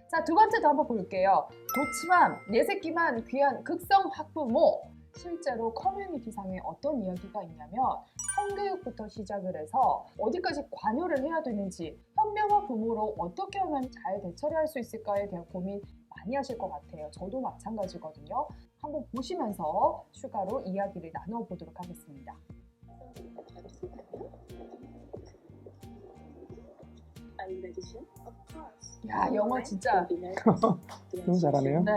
자, 두 번째도 한번 볼게요. 좋지만 내 새끼만 귀한 극성 학부모. 실제로 커뮤니티상에 어떤 이야기가 있냐면 성교육부터 시작을 해서 어디까지 관여를 해야 되는지, 현명한 부모로 어떻게 하면 잘 대처를 할 수 있을까에 대한 고민 많이 하실 것 같아요. 저도 마찬가지거든요. 한번 보시면서 추가로 이야기를 나눠보도록 하겠습니다. 야, 영어 진짜 너무 잘하네요. 네.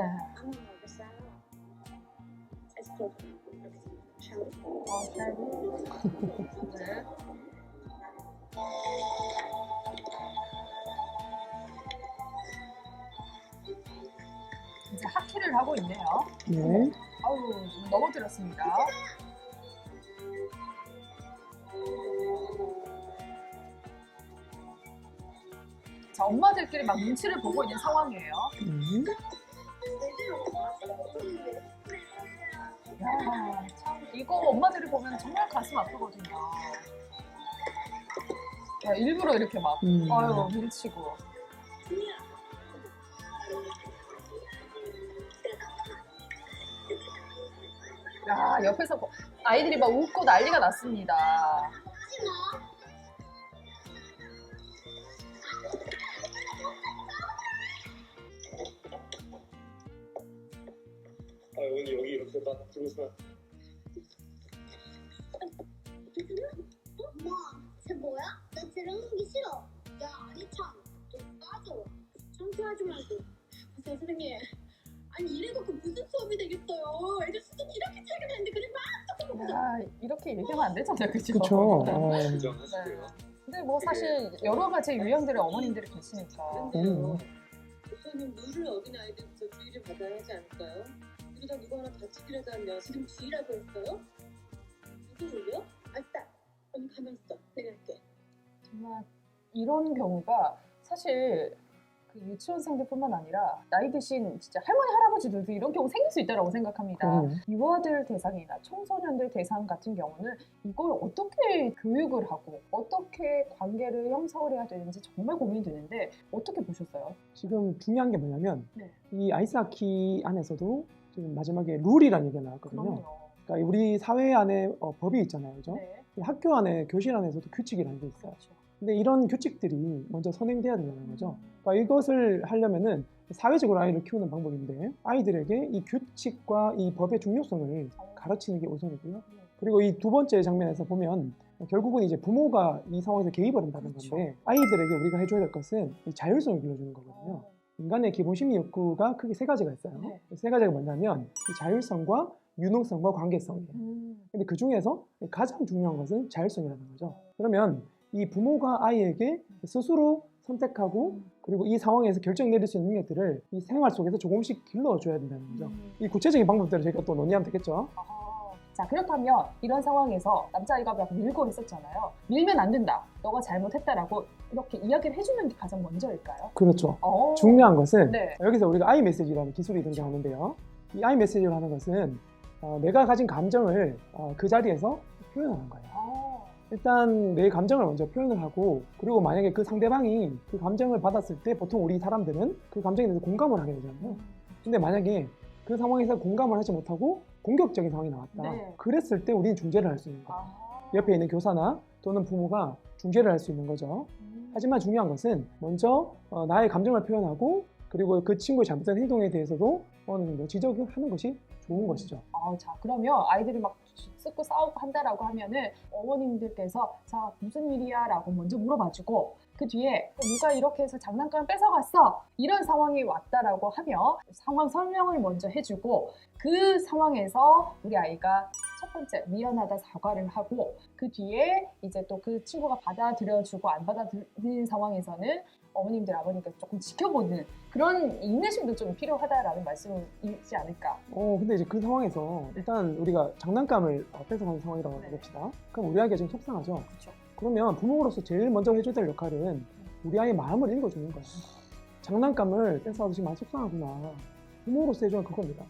네. 이제 학회를 하고 있네요. 네. 아우, 넘어뜨렸습니다. 자, 엄마들끼리 막 눈치를 보고 있는 상황이에요. 야, 참 이거 엄마들이 보면 정말 가슴 아프거든요. 야, 일부러 이렇게 막 아유 눈치고. 야, 옆에서 아이들이 막 웃고 난리가 났습니다. 오늘 여기 이렇게 막 들어서 엄마, 쟤 뭐야? 나 쟤랑 하기 싫어. 야, 아니 참, 좀 빠져. 창피하지 말고. 선생님, 아니 이래놓고 무슨 수업이 되겠어요? 애들 수준 이렇게 차이가 나는데 그냥 막 야, 이렇게 얘기하면 안 되잖아요, 그죠? 그쵸. 인정하시고요. 근데 뭐 사실 여러 가지 유형들의 어머님들이 계시니까. 우선은 룰을 어긴 아이들부터 주의를 받아야 하지 않을까요? 그러다 누구 하나 다치기라도 하면 지금 주의라고 했어요? 누구 룰이요? 아싸! 언니 가만 있어. 내가 할게. 정말 이런 경우가 사실 그 유치원생들뿐만 아니라 나이 드신 진짜 할머니 할아버지들도 이런 경우 생길 수 있다고 생각합니다. 유아들 대상이나 청소년들 대상 같은 경우는 이걸 어떻게 교육을 하고 어떻게 관계를 형성을 해야 되는지 정말 고민이 되는데 어떻게 보셨어요? 지금 중요한 게 뭐냐면 네. 이 아이스하키 안에서도 지금 마지막에 룰이라는 얘기가 나왔거든요. 그럼요. 그러니까 우리 사회 안에 법이 있잖아요, 그죠? 네. 학교 안에 교실 안에서도 규칙이라는 게 있어요. 그렇죠. 근데 이런 규칙들이 먼저 선행돼야 된다는 거죠. 그러니까 이것을 하려면은 사회적으로 아이를 키우는 방법인데 아이들에게 이 규칙과 이 법의 중요성을 가르치는 게 우선이고요. 그리고 이 두 번째 장면에서 보면 결국은 이제 부모가 이 상황에서 개입을 한다는 그렇죠. 건데 아이들에게 우리가 해줘야 될 것은 이 자율성을 길러주는 거거든요. 인간의 기본 심리 욕구가 크게 세 가지가 있어요. 네. 세 가지가 뭐냐면 이 자율성과 유능성과 관계성이에요. 근데 그 중에서 가장 중요한 것은 자율성이라는 거죠. 그러면 이 부모가 아이에게 스스로 선택하고 그리고 이 상황에서 결정 내릴 수 있는 능력들을 이 생활 속에서 조금씩 길러줘야 된다는 거죠. 이 구체적인 방법들을 저희가 또 논의하면 되겠죠. 자, 그렇다면 이런 상황에서 남자아이가 막 밀고 있었잖아요. 밀면 안 된다. 너가 잘못했다라고 이렇게 이야기를 해주는 게 가장 먼저일까요? 그렇죠. 중요한 것은 네. 여기서 우리가 아이 메시지라는 기술이 등장하는데요. 이 아이 메시지를 하는 것은 내가 가진 감정을 그 자리에서 표현하는 거예요. 일단 내 감정을 먼저 표현을 하고 그리고 만약에 그 상대방이 그 감정을 받았을 때 보통 우리 사람들은 그 감정에 대해서 공감을 하게 되잖아요. 근데 만약에 그 상황에서 공감을 하지 못하고 공격적인 상황이 나왔다. 네. 그랬을 때 우리는 중재를 할 수 있는 거예요. 옆에 있는 교사나 또는 부모가 중재를 할 수 있는 거죠. 하지만 중요한 것은 먼저 나의 감정을 표현하고 그리고 그 친구의 잘못된 행동에 대해서도 어느 정도 지적을 하는 것이 좋은 것이죠. 자, 그러면 아이들이 막 쓱고 싸우고 한다라고 하면은 어머님들께서 자, 무슨 일이야? 라고 먼저 물어봐주고 그 뒤에 누가 이렇게 해서 장난감을 뺏어갔어? 이런 상황이 왔다라고 하면 상황 설명을 먼저 해주고 그 상황에서 우리 아이가 첫 번째 미안하다 사과를 하고 그 뒤에 이제 또 그 친구가 받아들여주고 안 받아들이는 상황에서는 어머님들, 아버님께서 조금 지켜보는 그런 인내심도 좀 필요하다라는 말씀이지 않을까. 근데 이제 그 상황에서 일단 우리가 장난감을 뺏어가는 상황이라고 해봅시다. 그럼 우리 아이가 좀 속상하죠. 그렇죠. 그러면 부모로서 제일 먼저 해줘야 될 역할은 우리 아이의 마음을 읽어주는 거예요. 장난감을 뺏어가서 지금 많이 속상하구나. 부모로서 해줘야 그겁니다.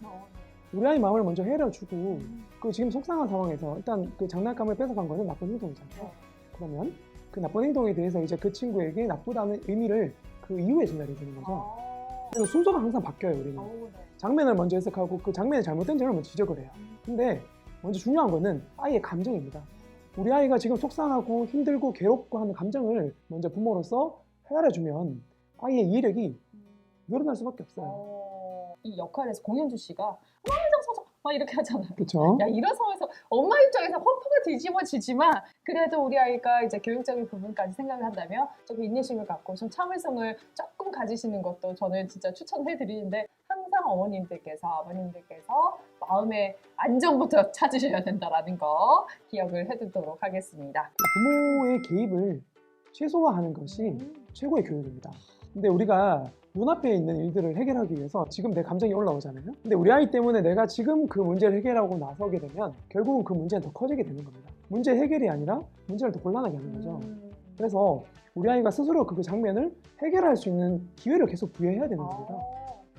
우리 아이 마음을 먼저 헤아려주고 그 지금 속상한 상황에서 일단 그 장난감을 뺏어간 거는 나쁜 행동이잖아요. 그러면 그 나쁜 행동에 대해서 이제 그 친구에게 나쁘다는 의미를 그 이후에 전달해 주는 거죠. 그래서 순서가 항상 바뀌어요, 우리는. 오, 네. 장면을 먼저 해석하고 그 장면이 잘못된 점을 먼저 지적을 해요. 근데 먼저 중요한 거는 아이의 감정입니다. 우리 아이가 지금 속상하고 힘들고 괴롭고 하는 감정을 먼저 부모로서 헤아려주면 아이의 이해력이 늘어날 수밖에 없어요. 이 역할에서 공현주 씨가 엄마장 막 이렇게 하잖아요. 그렇죠? 야, 이런 상황에서 엄마 입장에서 허파가 뒤집어지지만 그래도 우리 아이가 이제 교육적인 부분까지 생각을 한다면 조금 인내심을 갖고 좀 참을성을 조금 가지시는 것도 저는 진짜 추천해 드리는데 항상 어머님들께서 아버님들께서 마음의 안정부터 찾으셔야 된다라는 거 기억을 해두도록 하겠습니다. 부모의 개입을 최소화하는 것이 최고의 교육입니다. 근데 우리가 눈앞에 있는 일들을 해결하기 위해서 지금 내 감정이 올라오잖아요. 근데 우리 아이 때문에 내가 지금 그 문제를 해결하고 나서게 되면 결국은 그 문제는 더 커지게 되는 겁니다. 문제 해결이 아니라 문제를 더 곤란하게 하는 거죠. 그래서 우리 아이가 스스로 그 장면을 해결할 수 있는 기회를 계속 부여해야 되는 겁니다.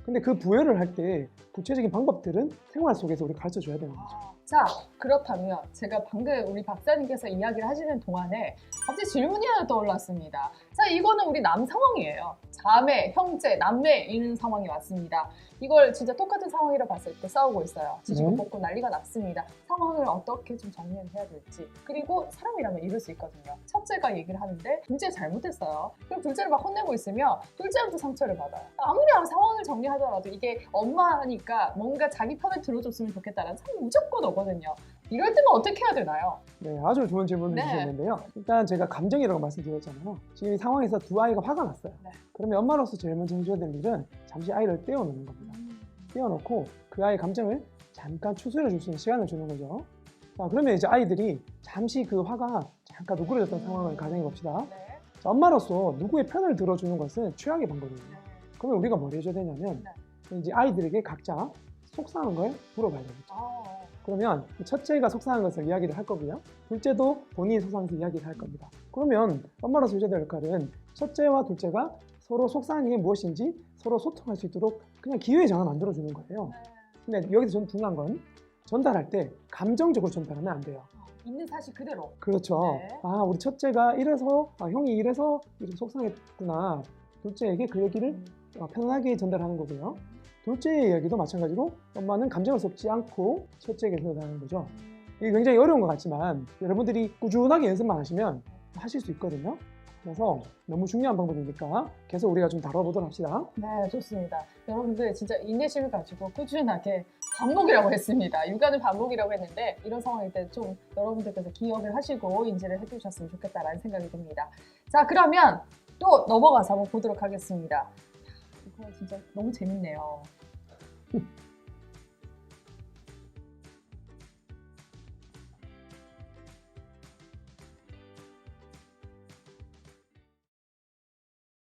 근데 그 부여를 할 때 구체적인 방법들은 생활 속에서 우리가 가르쳐 줘야 되는 거죠. 자, 그렇다면 제가 방금 우리 박사님께서 이야기를 하시는 동안에 갑자기 질문이 하나 떠올랐습니다. 자, 이거는 우리 남 상황이에요. 자매, 형제, 남매 이런 상황이 왔습니다. 이걸 진짜 똑같은 상황이라 봤을 때 싸우고 있어요. 지지고 볶고 난리가 났습니다. 상황을 어떻게 좀 정리를 해야 될지. 그리고 사람이라면 이럴 수 있거든요. 첫째가 얘기를 하는데 둘째 잘못했어요. 그럼 둘째를 막 혼내고 있으면 둘째한테 상처를 받아요. 아무리 상황을 정리하더라도 이게 엄마니까 뭔가 자기 편을 들어줬으면 좋겠다는 사람이 무조건 오거든요. 이럴 때는 어떻게 해야 되나요? 네, 아주 좋은 질문을 네. 주셨는데요. 일단 제가 감정이라고 말씀드렸잖아요. 지금 이 상황에서 두 아이가 화가 났어요. 네. 그러면 엄마로서 제일 먼저 해줘야 될 일은 잠시 아이를 떼어놓는 겁니다. 떼어놓고 그 아이의 감정을 잠깐 추스려 줄 수 있는 시간을 주는 거죠. 자, 그러면 이제 아이들이 잠시 그 화가 잠깐 누그러졌던 상황을 가정해 봅시다. 네. 자, 엄마로서 누구의 편을 들어주는 것은 최악의 방법입니다. 그러면 우리가 뭘 해줘야 되냐면 이제 아이들에게 각자 속상한 걸 물어봐야 되겠죠. 그러면 첫째가 속상한 것을 이야기를 할 거고요. 둘째도 본인이 속상한 것을 이야기를 할 겁니다. 그러면 엄마로서 해줘야 될 역할은 첫째와 둘째가 서로 속상한 게 무엇인지 서로 소통할 수 있도록 그냥 기회의 장을 만들어주는 거예요. 근데 여기서 좀 중요한 건 전달할 때 감정적으로 전달하면 안 돼요. 있는 사실 그대로. 그렇죠. 네. 아, 우리 첫째가 이래서, 형이 이래서 이렇게 속상했구나. 둘째에게 그 얘기를 편안하게 전달하는 거고요. 둘째의 이야기도 마찬가지로 엄마는 감정을 섞지 않고 첫째에게 전달하는 거죠. 이게 굉장히 어려운 것 같지만 여러분들이 꾸준하게 연습만 하시면 하실 수 있거든요. 그래서 너무 중요한 방법이니까 계속 우리가 좀 다뤄보도록 합시다. 네, 좋습니다. 여러분들 진짜 인내심을 가지고 꾸준하게 반복이라고 했습니다. 육아는 반복이라고 했는데 이런 상황일 때 좀 여러분들께서 기억을 하시고 인지를 해주셨으면 좋겠다라는 생각이 듭니다. 자, 그러면 또 넘어가서 한번 보도록 하겠습니다. 이거 진짜 너무 재밌네요.